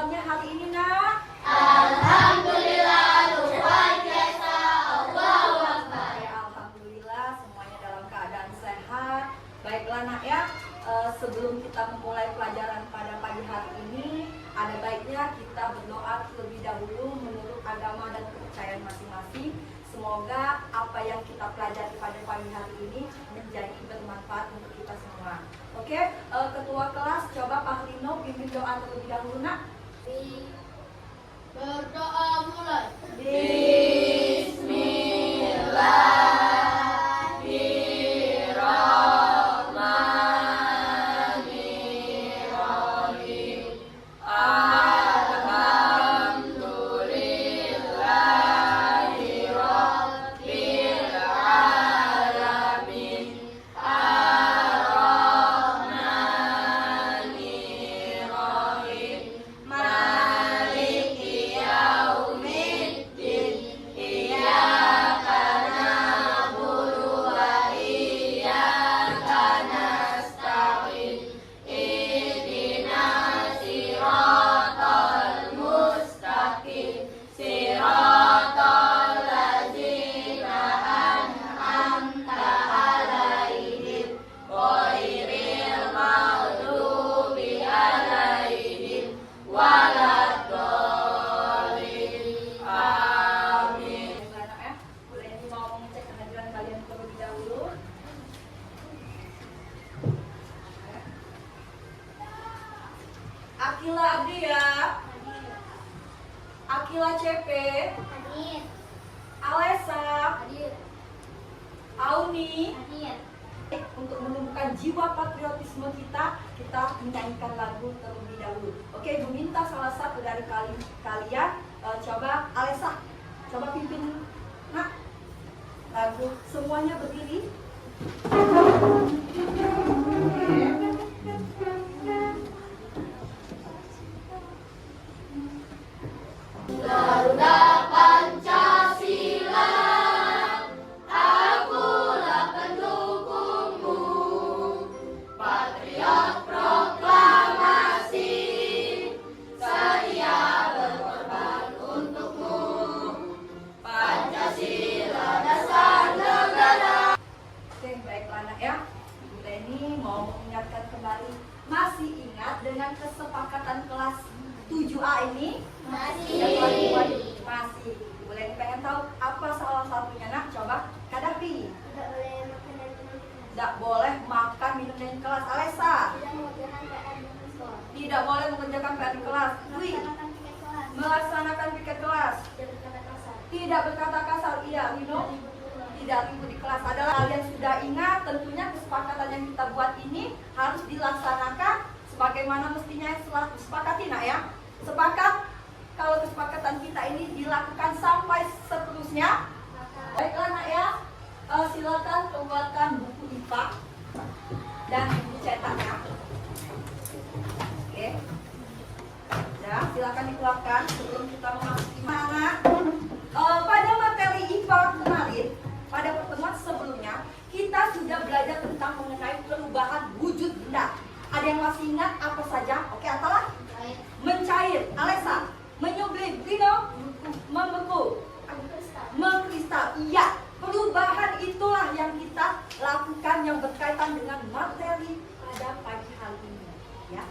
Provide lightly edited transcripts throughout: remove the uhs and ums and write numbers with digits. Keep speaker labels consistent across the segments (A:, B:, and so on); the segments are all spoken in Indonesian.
A: kabarnya hari ini, nak?
B: Alhamdulillah, luar biasa. Allahu Akbar.
A: Ya, alhamdulillah semuanya dalam keadaan sehat. Baiklah, nak ya. Sebelum kita memulai pelajaran pada pagi hari ini, ada baiknya kita berdoa terlebih dahulu menurut agama dan kepercayaan masing-masing. Semoga apa yang kita pelajari pada pagi hari ini menjadi bermanfaat untuk kita semua. Oke, ketua kelas, coba Pak Lino pimpin doa terlebih dahulu, nak.
B: Berdoa mulai.
A: Akila Abdi ya. Akila CP.
B: Hadir.
A: Alesa.
B: Hadir.
A: Auni.
B: Hadir.
A: Untuk menumbuhkan jiwa patriotisme kita menyanyikan lagu terlebih dahulu. Oke, Ibu minta salah satu dari kalian coba Alesa, coba pimpin nak lagu, semuanya berdiri.
B: Garuda Pancasila, akulah pendukungmu, patriot proklamasi, setia berkorban untukmu, Pancasila dasar negara.
A: Oke, baiklah nak ya. Ibu Leni mau mengingatkan kembali, masih ingat dengan kesepakatan kelas 7A ini?
B: Masih.
A: Masih. Ibu Leni pengen tahu apa salah satunya, nak? Coba Kadafi.
B: Tidak boleh makan dan minum.
A: Tidak boleh makan minum di kelas. Alesa.
B: Tidak mengerjakan PR di sekolah.
A: Tidak boleh mengerjakan PR di kelas. Dwi.
B: Melaksanakan piket kelas.
A: Melaksanakan piket kelas.
B: Tidak berkata kasar.
A: Tidak berkata kasar. Iya, Lino. Tidak ribut di kelas. Adalah kalian sudah ingat, tentunya kesepakatan yang kita buat ini harus dilaksanakan sebagaimana mestinya setelah disepakati, nak ya. Sepakat kalau kesepakatan kita ini dilakukan sampai seterusnya. Baiklah, nak ya. Silakan keluarkan buku IPA dan buku cetaknya. Oke. Ya, silakan dikeluarkan sebelum kita memasuki mana. Pada materi IPA kemarin, pada pertemuan sebelumnya, kita sudah belajar tentang mengenai perubahan wujud benda. Ada yang masih ingat apa saja? Oke, Atalah? Mencair, Alesa. Menyublim, Dino. Membeku, mengkristal. Iya, perubahan itulah yang kita lakukan yang berkaitan dengan materi pada pagi hari ini. Ya.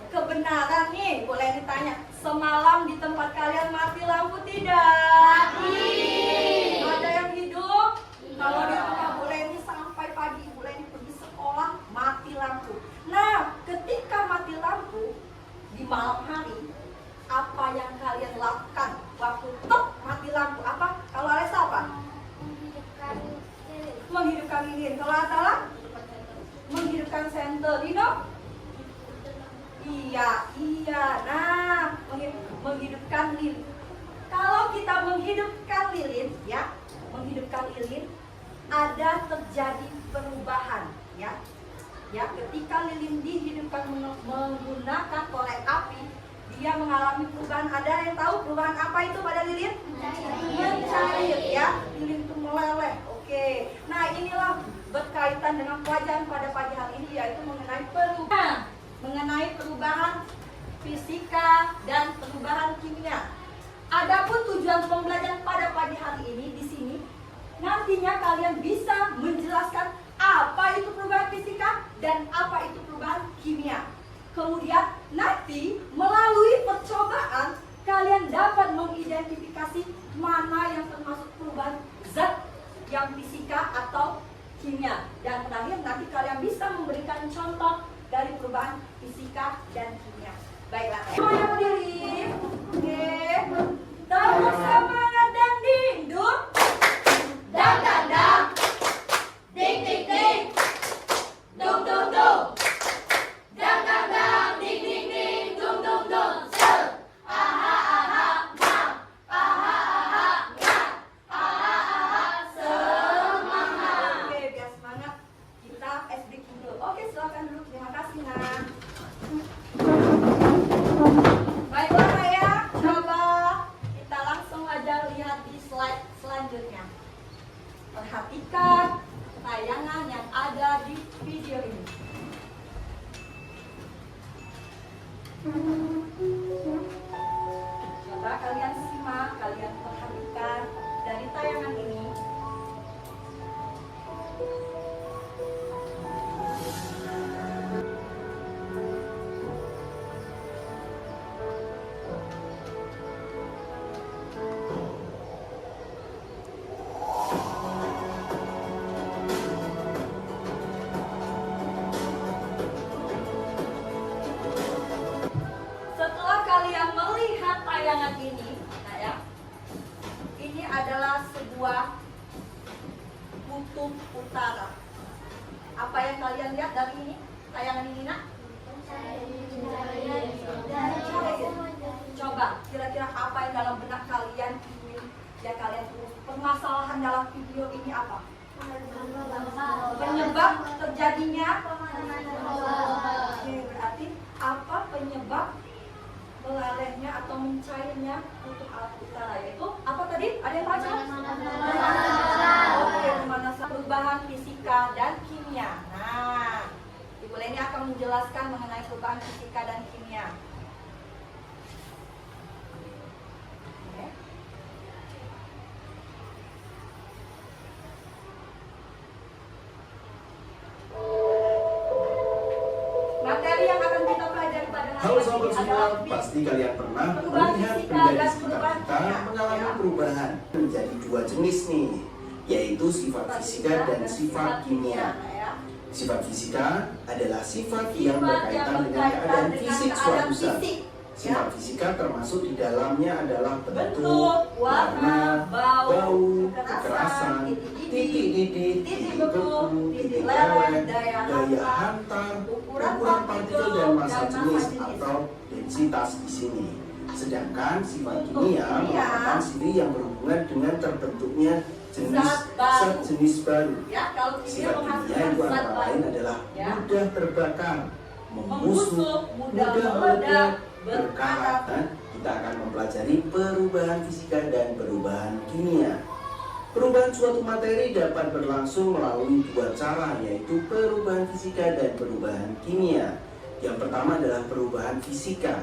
A: Kebenaran nih, boleh ditanya. Semalam di tempat kalian mati lampu tidak?
B: Mati.
A: Ada yang hidup? Kalau di rumah boleh ini sampai pagi, boleh ini pergi sekolah mati lampu. Nah, ketika mati lampu di malam hari, apa yang kalian lakukan waktu tok mati lampu? Apa? Kalau Alesa apa? Menghidupkan lilin. Kalau Atala? Menghidupkan senter. Dino? Iya. Nah, menghidupkan lilin. Kalau kita menghidupkan lilin, ya, menghidupkan lilin, ada terjadi perubahan, ya. Ya, ketika lilin dihidupkan menggunakan korek api, dia mengalami perubahan. Ada yang tahu perubahan apa itu pada lilin? Mencair, ya. Lilin itu meleleh. Oke. Nah, inilah berkaitan dengan pelajaran pada pagi hari ini, yaitu mengenai perubahan fisika, dan perubahan kimia. Adapun tujuan pembelajaran pada pagi hari ini di sini, nantinya kalian bisa menjelaskan apa itu perubahan fisika dan apa itu perubahan kimia. Kemudian nanti melalui percobaan kalian dapat mengidentifikasi mana yang termasuk perubahan zat yang fisika atau kimia. Dan terakhir nanti kalian bisa memberikan contoh dari perubahan fisika dan kimia. Baiklah, semuanya berdiri. Oke. Tepuk semangat dan dinduk.
B: Dang dang dang. Ding ding ding. Dung dung dung. Dang dang dang. Ding ding ding. Dung dung dung. Se. Aha aha ma. Aha aha ma. Aha aha semangat.
A: Oke, biar semangat kita ice breaking dulu. Oke, silakan dulu. Terima kasih, Nak. Baiklah, saya coba kita langsung aja lihat di slide selanjutnya. Perhatikan tayangan yang ada di video ini. Coba kalian simak, kalian perhatikan dari tayangan ini. Setelah kalian melihat tayangan ini, nah ya, ini adalah sebuah kutub utara. Apa yang kalian lihat dari ini? Tayangan ini, Nak? Coba, kira-kira apa yang dalam benak kalian ingin ya kalian tulis? Permasalahan dalam video ini apa? Penyebab terjadinya? Oke, berarti apa penyebab melalehnya atau mencairnya kutub utara, yaitu apa tadi? Ada yang baca? Oke, pemanasan, perubahan fisika dan kimia. Nah, Ibu Leni akan menjelaskan mengenai perubahan fisika dan kimia. Oke. Materi yang akan kita pelajari pada hari
C: Halo
A: ini
C: sahabat semua,
A: adalah
C: pasti kalian pernah
A: perubahan
C: melihat
A: fisika
C: benda di
A: dan
C: sekitar
A: perubahan
C: kita
A: kimia.
C: mengalami
A: Ya.
C: perubahan menjadi dua jenis nih, yaitu sifat fisika dan sifat kimia.
A: Ya.
C: Sifat fisika adalah sifat
A: Sifat
C: yang berkaitan dengan keadaan fisik
A: keadaan
C: suatu zat.
A: fisik.
C: Sifat fisika termasuk di dalamnya adalah bentuk,
A: Bentuk, warna, bau,
C: kekerasan,
A: titik-titik,
C: titik-titik,
A: titik beku, titik
C: titik
A: leleh,
C: leleh,
A: daya
C: daya
A: hantar,
C: hantar,
A: ukuran
C: ukuran partikel dan massa jenis
A: jenis.
C: atau densitas di sini. Sedangkan sifat
A: Untuk
C: kimia
A: kimia,
C: merupakan siri yang berhubungan dengan terbentuknya jenis
A: zat baru.
C: zat jenis baru.
A: Ya, kalau kimia
C: Sifat kimia
A: menghasilkan
C: itu
A: zat
C: antara lain
A: baru.
C: adalah
A: Ya.
C: mudah terbakar,
A: Membusuk, mudah meledak, berkarat.
C: Nah, kita akan mempelajari perubahan fisika dan perubahan kimia. Perubahan suatu materi dapat berlangsung melalui dua cara, yaitu perubahan fisika dan perubahan kimia. Yang pertama adalah perubahan fisika.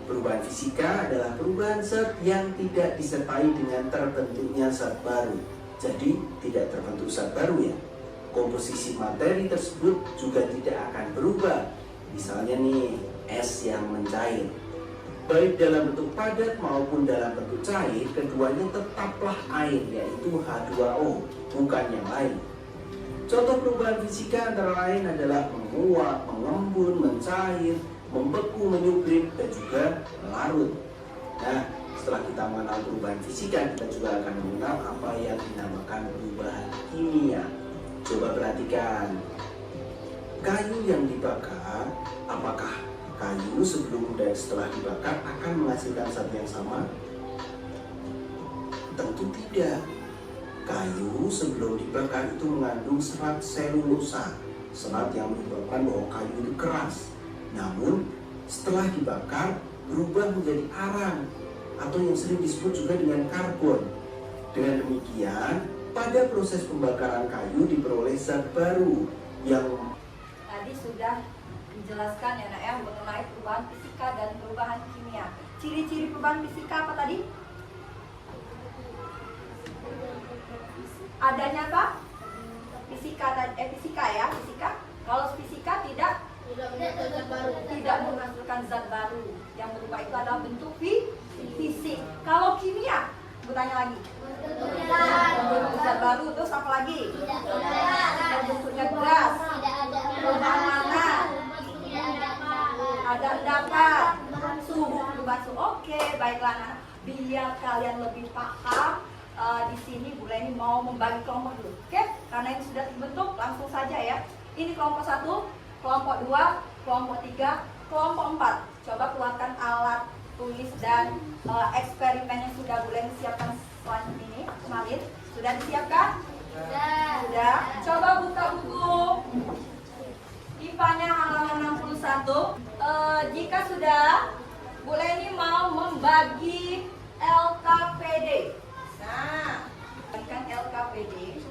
C: Perubahan fisika adalah perubahan zat yang tidak disertai dengan terbentuknya zat baru. Jadi tidak terbentuk zat baru ya. Komposisi materi tersebut juga tidak akan berubah. Misalnya nih, es yang mencair. Baik dalam bentuk padat maupun dalam bentuk cair, keduanya tetaplah air, yaitu H2O, bukan yang lain. Contoh perubahan fisika antara lain adalah menguap, mengembun, mencair, membeku, menyublim, dan juga melarut. Nah, setelah kita mengenal perubahan fisika, kita juga akan mengenal apa yang dinamakan perubahan kimia. Coba perhatikan, kayu yang dibakar, apakah kayu sebelum dan setelah dibakar akan menghasilkan zat yang sama? Tentu tidak. Kayu sebelum dibakar itu mengandung serat selulosa, serat yang menyebabkan bahwa kayu itu keras. Namun setelah dibakar berubah menjadi arang atau yang sering disebut juga dengan karbon. Dengan demikian, pada proses pembakaran kayu diperoleh zat baru yang
A: Tadi sudah dijelaskan ya nak ya mengenai perubahan fisika dan perubahan kimia. Ciri-ciri perubahan fisika apa tadi? Adanya apa? Fisika ya, fisika. Kalau fisika tidak menghasilkan zat baru. Yang berubah itu adalah bentuk fisik. Kalau kimia, aku tanya lagi. Bentuk zat baru, terus apa lagi? Bentuknya gas. Perubahan warna. Ada endapan. Suhu berubah. Oke, baiklah anak. Biar kalian lebih paham. Di sini Bu Leni mau membagi kelompok dulu, oke? Karena ini sudah terbentuk, langsung saja ya. Ini kelompok 1, kelompok 2, kelompok 3, kelompok 4. Coba keluarkan alat tulis dan eksperimen yang sudah Bu Leni siapkan selanjutnya ini. Kemarin sudah disiapkan? Sudah. Coba buka buku IPA-nya halaman 61. Jika sudah, Bu Leni mau membagi LKPD. Nah, bagikan LKPD.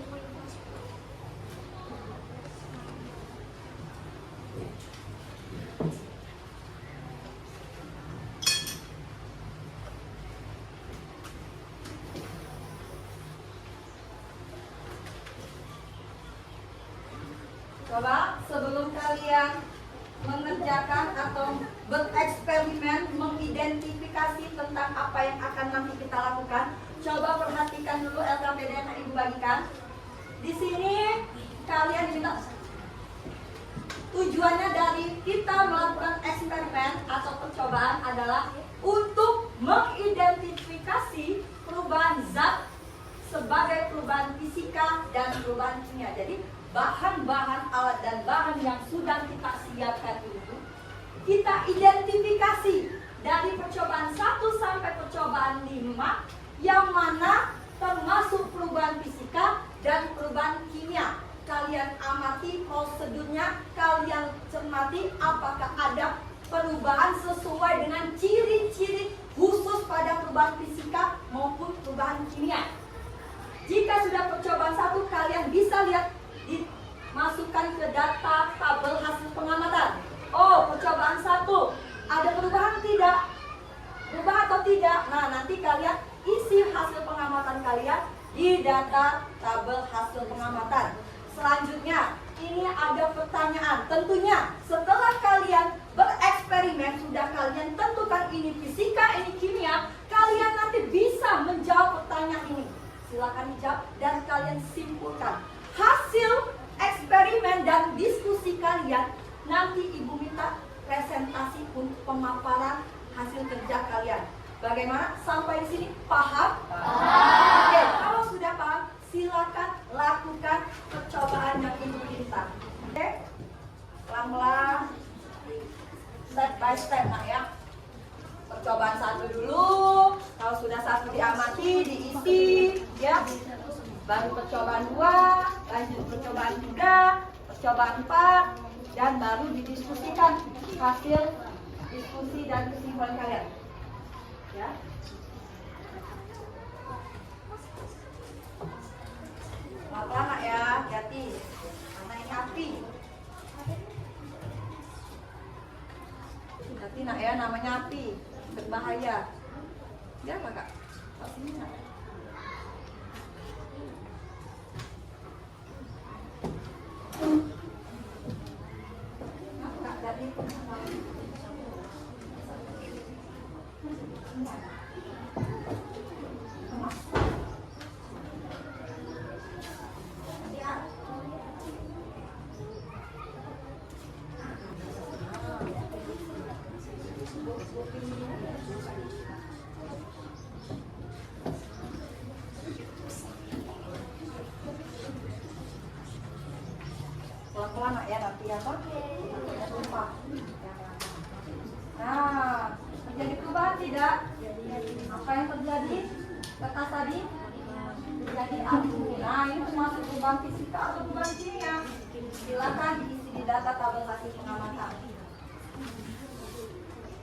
A: Coba sebelum kalian mengerjakan atau bereksperimen mengidentifikasi tentang apa yang akan nanti kita lakukan, coba perhatikan dulu LKPD yang Ibu bagikan. Di sini kalian diminta tujuannya dari kita melakukan eksperimen atau percobaan adalah untuk mengidentifikasi perubahan zat sebagai perubahan fisika dan perubahan kimia. Jadi bahan-bahan alat dan bahan yang sudah kita siapkan itu kita identifikasi dari percobaan 1 sampai percobaan 5 yang mana termasuk perubahan fisika dan perubahan kimia. Kalian amati prosedurnya, kalian cermati apakah ada perubahan sesuai dengan ciri-ciri khusus pada perubahan fisika maupun perubahan kimia. Jika sudah percobaan 1, kalian bisa lihat dimasukkan ke data tabel hasil pengamatan. Oh, percobaan 1 ada perubahan tidak? Berubah atau tidak? Nah, nanti kalian isi hasil pengamatan kalian di data tabel hasil pengamatan. Selanjutnya, ini ada pertanyaan. Tentunya setelah kalian bereksperimen, sudah kalian tentukan ini fisika, ini kimia, kalian nanti bisa menjawab pertanyaan ini. Silakan dijawab dan kalian simpulkan. Hasil eksperimen dan diskusi kalian nanti Ibu minta presentasi untuk pemaparan hasil kerja kalian. Bagaimana? Sampai di sini paham? Paham. Oke, kalau sudah paham, silakan lakukan percobaan yang Ibu minta. Oke, pelan-pelan, step by step nak ya. Percobaan 1 dulu. Kalau sudah 1 diamati, diisi, ya. Baru percobaan 2, lanjut percobaan 3, percobaan 4, dan baru didiskusikan hasil diskusi dan kesimpulan kalian. Ya. Pelan-pelan nak ya, hati-hati. Karena ini api. Hati nak ya, namanya api, berbahaya. Ya kakak, sini nak. Pelan-pelan nak ya, nanti ya Pak. Lupa. Nah, terjadi perubahan tidak? Apa yang terjadi? Kertas tadi terjadi abu. Nah, ini termasuk perubahan fisika atau perubahan kimia. Silakan diisi di data tabel hasil pengamatan.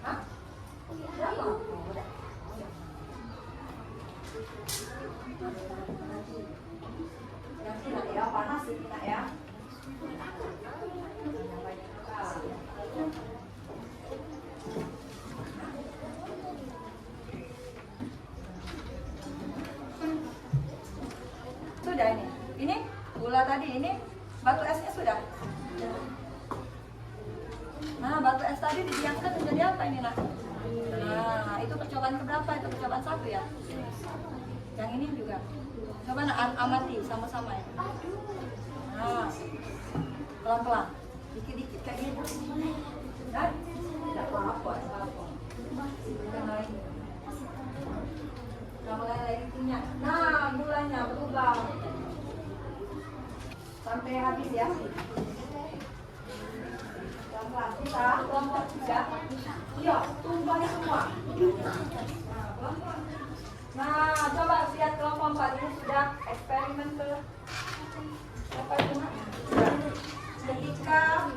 A: Hah? Berapa? Udah. Nanti nak ya, panas ini nak ya. tadi ini batu esnya sudah. Nah, batu es tadi didiamkan menjadi apa ini, Nak? Nah, itu percobaan keberapa? Itu percobaan 1 ya? Yang ini juga. Coba Nak amati sama-sama ya. Nah, pelan-pelan. Dikit-dikit kayak gitu. Dan tidak apa-apa. Nah, mulai lagi punya. Nah, mulanya berubah. Sampai habis ya. Pelan-pelan kita kelompok 3. Iya, tumbang semua. Nah, pelan-pelan. Nah, coba lihat kelompok 4 ini sudah eksperimen ke apa itu, Nak? Ketika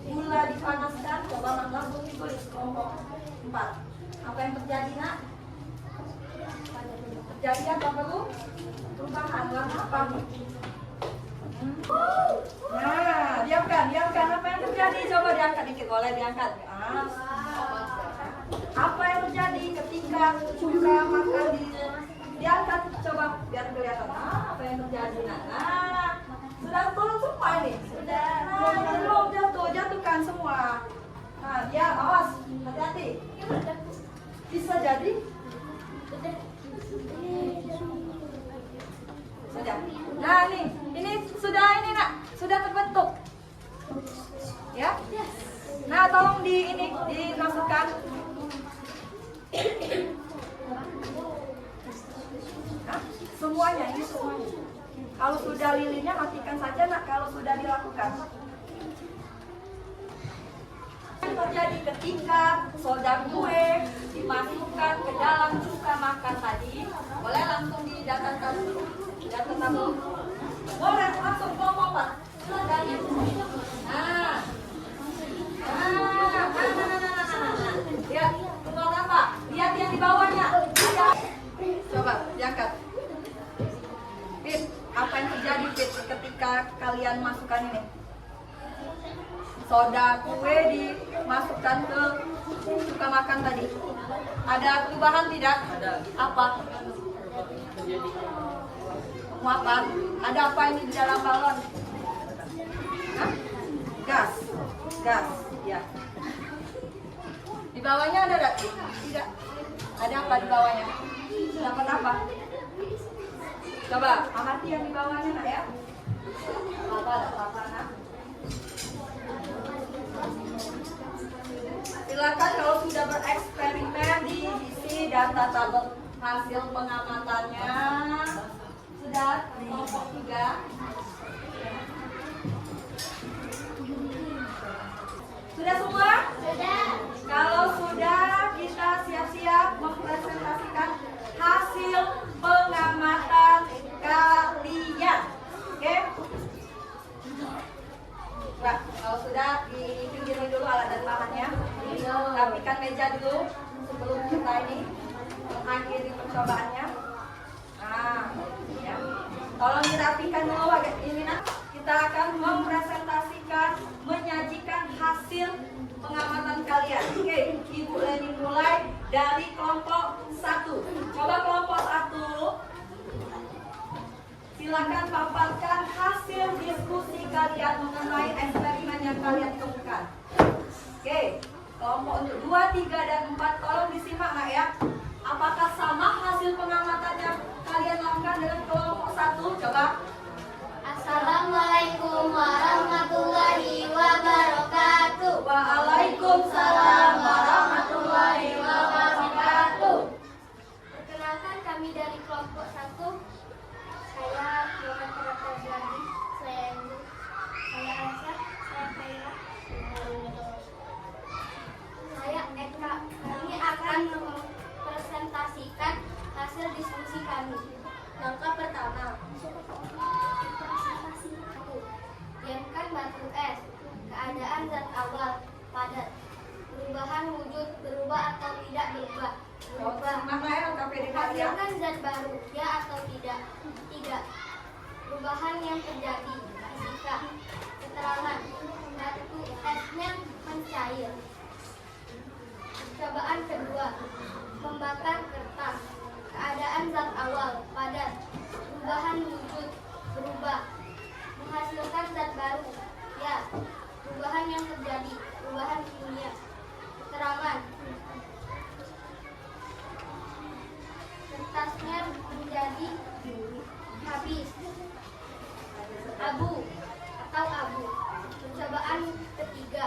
A: gula dipanaskan, coba langsung tulis kelompok 4. Apa yang terjadi, Nak? Terjadi apa perlu? Perubahan warna apa? Nah, diamkan. Apa yang terjadi? Coba diangkat dikit, boleh diangkat. Apa yang terjadi ketika cuka makan diangkat? Coba biar kelihatan. Apa yang terjadi? Nah, sudah turun semua ini. Sudah. Nah, belum jatuhkan semua. Nah, dia awas, hati-hati. Bisa jadi. Sudah. Nah, ini sudah ini, Nak, sudah terbentuk. Ya? Nah, tolong dimasukkan. Nah, semuanya. Kalau sudah lilinnya matikan saja, Nak, kalau sudah dilakukan. Terjadi ketika soda kue dimasukkan ke dalam cuka makan tadi, boleh langsung didatangkan dulu. Boleh langsung kelompok 4. Nah. Lihat, keluar apa? Lihat yang di bawahnya. Ada. Coba diangkat. Pit, apa yang terjadi, Pit, ketika kalian masukkan ini? Soda kue dimasukkan ke cuka makan tadi. Ada perubahan tidak? Ada. Apa? Penguapan. Ada apa ini di dalam balon? Hah? Gas. Ya. Di bawahnya ada tidak? Tidak. Ada apa di bawahnya? Dapat apa? Coba amati yang di bawahnya, Nak, ya. Apa ada apa-apa? Silakan kalau sudah bereksperimen diisi data tabel hasil pengamatannya. Sudah kelompok 3. Sudah semua?
B: Sudah.
A: Kalau sudah, kita siap-siap mempresentasikan hasil pengamatan kalian. Oke? Nah, kalau sudah dipinggirin dulu alat dan bahannya. Rapikan meja dulu sebelum kita ini mengakhiri percobaannya. Nah, ya. Tolong dirapikan dulu ini, Nak. Kita akan mempresentasikan, menyajikan hasil pengamatan kalian. Oke, Ibu Leni mulai dari kelompok 1. Coba kelompok 1. Silakan paparkan hasil diskusi kalian mengenai eksperimen yang kalian temukan. Oke, kelompok untuk 2, 3, dan 4 tolong disimak, Nak, ya. Apakah sama hasil pengamatan yang kalian lakukan dengan kelompok 1? Coba.
B: Assalamualaikum warahmatullahi wabarakatuh.
A: Waalaikumsalam warahmatullahi wabarakatuh.
B: Perkenalkan, kami dari kelompok 1. Saya Muhammad Farah. Saya Aisyah. Saya Kaira. Saya Eka. Kami akan mempresentasikan hasil diskusi kami. Langkah pertama. Diamkan batu es. Keadaan zat awal padat. Perubahan wujud berubah atau tidak berubah. Hasilkan zat baru, ya atau tidak? Tidak. Perubahan yang terjadi. Fisika. Keterangan. Batu esnya mencair. Cobaan kedua. Membakar kertas. Keadaan zat awal padat. Perubahan wujud berubah. Ya, perubahan yang terjadi, perubahan kimia. Keterangan. Kertasnya menjadi habis. Abu atau abu. Percobaan ketiga.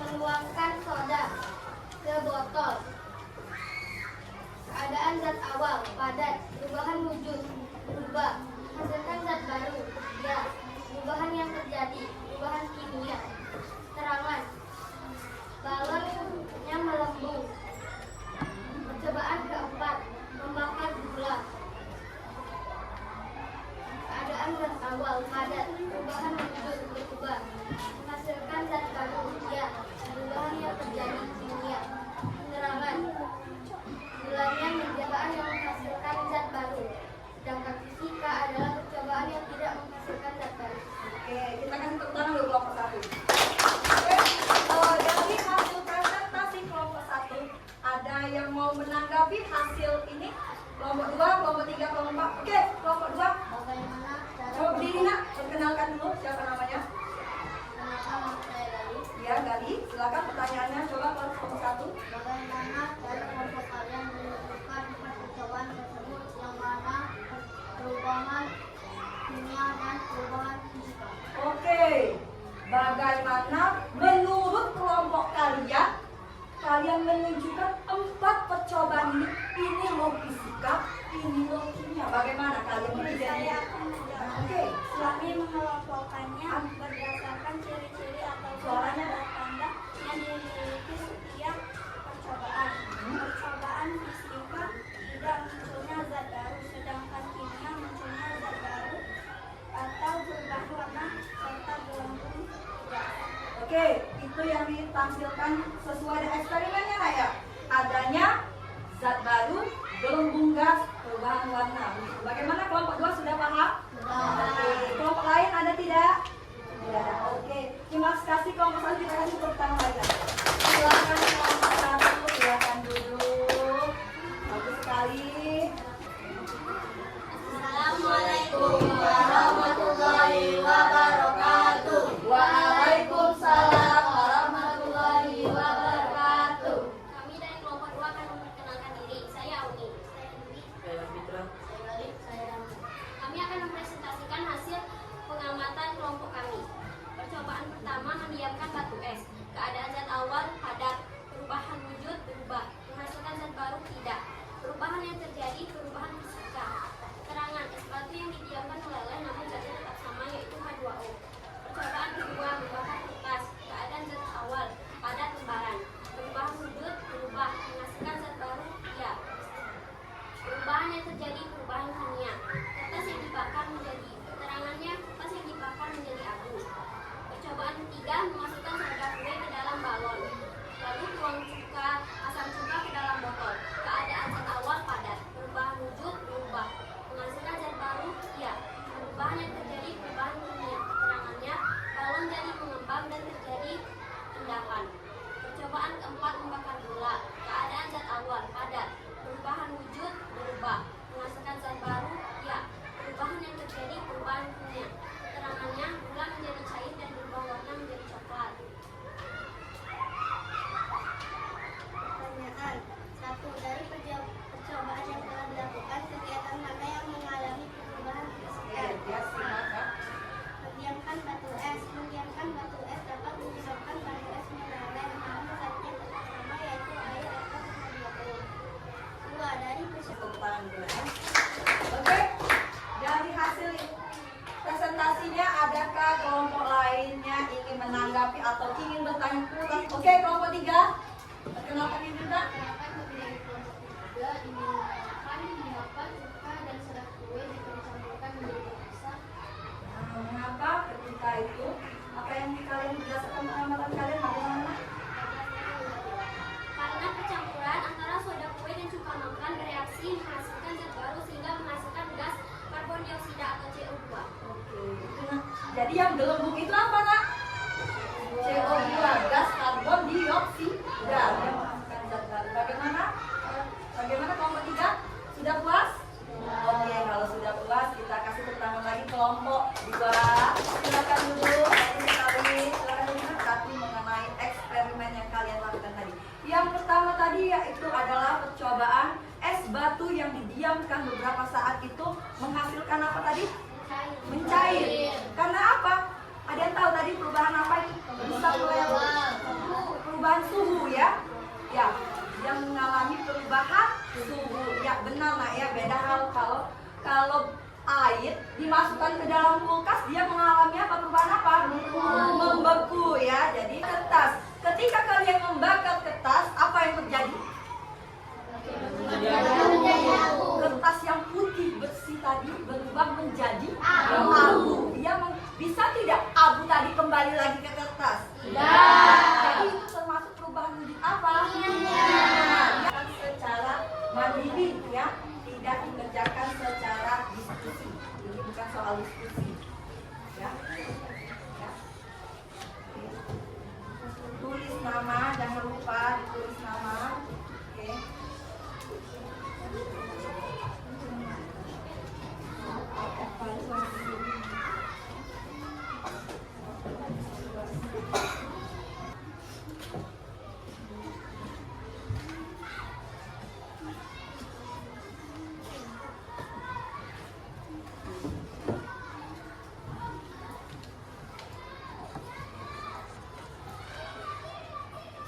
B: Menuangkan soda ke botol. Keadaan zat awal, padat. Perubahan wujud, berubah. Hasilkan zat baru. Ya, perubahan yang terjadi, perubahan kimia. Keterangan. Balonnya melembung. Percobaan keempat. Membakar gula. Keadaan zat awal, padat. Perubahan wujud, berubah. Menghasilkan zat baru. Ya, perubahan yang terjadi, kimia. Keterangan. Gulanya percobaan yang menghasilkan zat baru. Sedangkan fisika adalah percobaan yang tidak menghasilkan zat baru.
A: Oke, kita kasih tepuk tangan dulu kelompok 1. Oke, dari hasil presentasi kelompok 1, ada yang mau menanggapi hasil ini? Kelompok 2, kelompok 3, kelompok 4. Oke, kelompok 2.
B: Bagaimana cara
A: Coba berdiri nak, perkenalkan dulu siapa namanya?
B: Nama saya Gali.
A: Ya, Gali. Silakan pertanyaannya. Coba kelompok 1.
B: Bagaimana cara kelompok kalian menentukan percobaan tersebut yang mana perubahan kimia dan perubahan fisika?
A: Oke, bagaimana menurut kelompok kalian menunjukkan 4 percobaan ini? Ini mau fisika, ini mau kimia. Bagaimana kalian menunjukkannya? Oke,
B: Kami mengelompokkannya berdasarkan ciri-ciri atau
A: Suaranya.
B: tanda yang dimiliki setiap percobaan. Percobaan fisika tidak munculnya zat baru, sedangkan kimia munculnya zat baru atau perubahan warna serta gelembung gas.
A: oke, itu yang ditampilkan sesuai dengan eksperimennya nak ya. Adanya zat baru, gelembung gas, perubahan warna. Bagaimana kelompok 2 sudah paham? Oke, kelompok lain ada tidak? Tidak ada. Oke, terima kasih kelompok 1, kita kasih tepuk tangan lagi. Silakan kelompok 1, silakan duduk. Bagus sekali.
B: Assalamualaikum warahmatullahi wabarakatuh.
A: Waalaikumsalam warahmatullahi wabarakatuh.
B: Kami dari kelompok 2 akan memperkenalkan diri. Saya Auni. Saya Dwi.
C: Saya Fitra.
B: Saya Galih. Saya Rama. Kami akan mempresentasikan hasil pengamatan kelompok kami. Percobaan pertama mendiamkan batu es. Keadaan zat awal padat. Perubahan wujud berubah. Menghasilkan zat baru tidak. Perubahan yang terjadi perubahan fisika. Keterangan es batu yang didiamkan meleleh namun zatnya tetap sama yaitu H2O. Percobaan kedua membakar kertas. Keadaan zat awal padat lembaran. Perubahan wujud berubah. Menghasilkan zat baru ya. Perubahan yang terjadi perubahan kimia. Kertas yang dibakar menjadi keterangannya kertas yang dibakar menjadi abu. Percobaan ketiga memasukkan soda kue ke dalam balon. Lalu tuang asam cuka ke dalam botol. Keadaan zat awal padat. Perubahan wujud berubah. Menghasilkan zat baru ya. Perubahan yang terjadi perubahan kimia. Keterangannya balon jadi mengembang dan terjadi endapan. Percobaan keempat membakar gula. Keadaan zat awal padat. Perubahan wujud berubah. Menghasilkan zat baru ya. Perubahan yang terjadi perubahan kimia. Keterangannya gula menjadi cair dan berubah warna menjadi coklat. Pertanyaan 1. Dari percobaan yang telah dilakukan, kegiatan mana yang mengalami perubahan fisika?
A: Ya, silakan.
B: Mendiamkan batu es. Mendiamkan batu es dapat menyebabkan batu es meleleh namun zatnya tetap sama yaitu air atau H2O. 2. Dari
A: Tepuk tangan dulu ya. Oke, dari hasil presentasinya adakah kelompok lainnya ingin menanggapi atau ingin bertanya ulang? Oke, kelompok 3. Perkenalkan diri juga.
B: Kenapa dari kelompok 3 dimenggunakan mengapa cuka dan serat kue jika dicampurkan menjadi terpisah?
A: Mengapa ketika itu apa yang kalian berdasarkan pengamatan kalian bagaimana?
B: Karena percampuran antara soda kue dan cuka mangkan bereaksi menghasilkan zat baru sehingga menghasilkan gas karbon dioksida atau CO2.
A: Oke, itu nah. Jadi yang gelembung itu apa nak? CO2, gas karbon dioksida yang menghasilkan zat baru. dalam beberapa saat itu menghasilkan apa tadi? Mencair. Karena apa? Ada yang tahu tadi perubahan apa itu? Bisa perubahan suhu ya? Ya, yang mengalami perubahan suhu. Ya benar nak ya. Beda hal kalau air dimasukkan ke dalam kulkas, dia mengalami apa? Perubahan apa? Membeku ya. Jadi kertas. Ketika kalian membakar kertas, apa yang terjadi? Kertas yang putih bersih tadi berubah menjadi abu. Dia bisa tidak abu tadi kembali lagi ke kertas? Jadi itu termasuk perubahan menjadi apa? Yang secara mandiri ya, tidak dikerjakan secara diskusi. Ini bukan soal diskusi. Ya. Ya. Tulis nama, jangan lupa ditulis nama. Oke.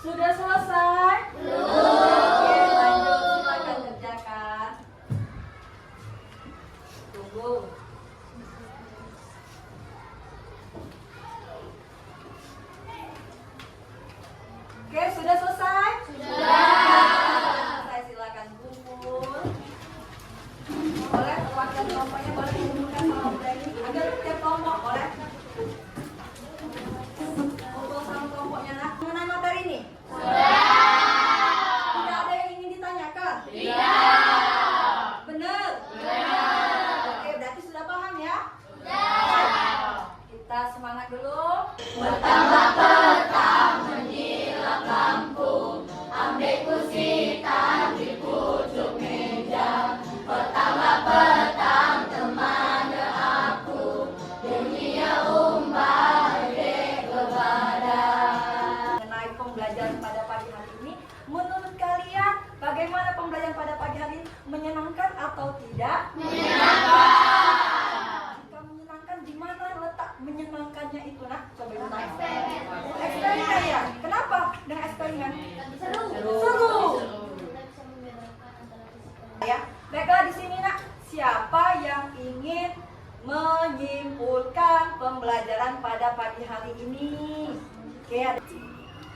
A: Sudah selesai? Oke, lanjut. Silakan kerjakan. Tunggu. Oke, sudah selesai? Selesai, silakan kumpul. Boleh keluarkan kelompoknya, boleh kumpulkan sama Bunda ini. Ada tiap kelompok, boleh? Kumpul sama kelompoknya nak. Mengenai materi ini? Tidak ada yang ingin ditanyakan? Benar? Oke, berarti sudah paham ya? Kita semangat dulu.
B: Pertama petang menyiram lampu, ambil kursi tahan di pucuk meja. Pertama petang temani aku, dunia umbah dek kepada.
A: Mengenai pembelajaran pada pagi hari ini, menurut kalian bagaimana pembelajaran pada pagi hari ini? Menyenangkan atau tidak? Jika menyenangkan, di mana letak menyenangkannya itu nak? Coba kita eksperimen ya. Kenapa dengan eksperimen? Seru. Ya, baiklah di sini nak. Siapa yang ingin menyimpulkan pembelajaran pada pagi hari ini? Oke,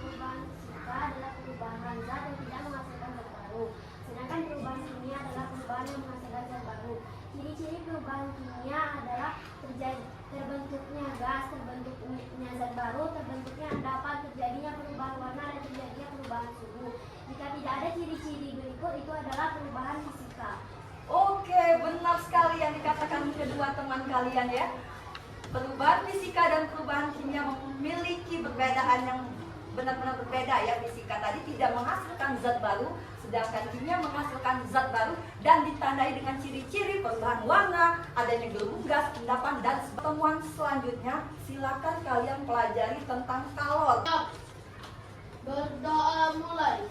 D: Perubahan fisika adalah perubahan zat yang tidak menghasilkan zat baru. Sedangkan perubahan kimia adalah perubahan yang menghasilkan zat baru. Ciri-ciri perubahan kimia adalah terbentuknya gas, terbentuknya zat baru, terbentuknya endapan, terjadinya perubahan warna, dan terjadinya perubahan suhu. Jika tidak ada ciri-ciri berikut, itu adalah perubahan fisika.
A: oke, benar sekali yang dikatakan kedua teman kalian ya. Perubahan fisika dan perubahan kimia memiliki perbedaan yang benar-benar berbeda ya. Fisika tadi tidak menghasilkan zat baru, sedangkan kimia menghasilkan zat baru dan ditandai dengan ciri-ciri perubahan warna, adanya gelembung gas, endapan, dan pertemuan selanjutnya silakan kalian pelajari tentang kalor.
B: Berdoa mulai.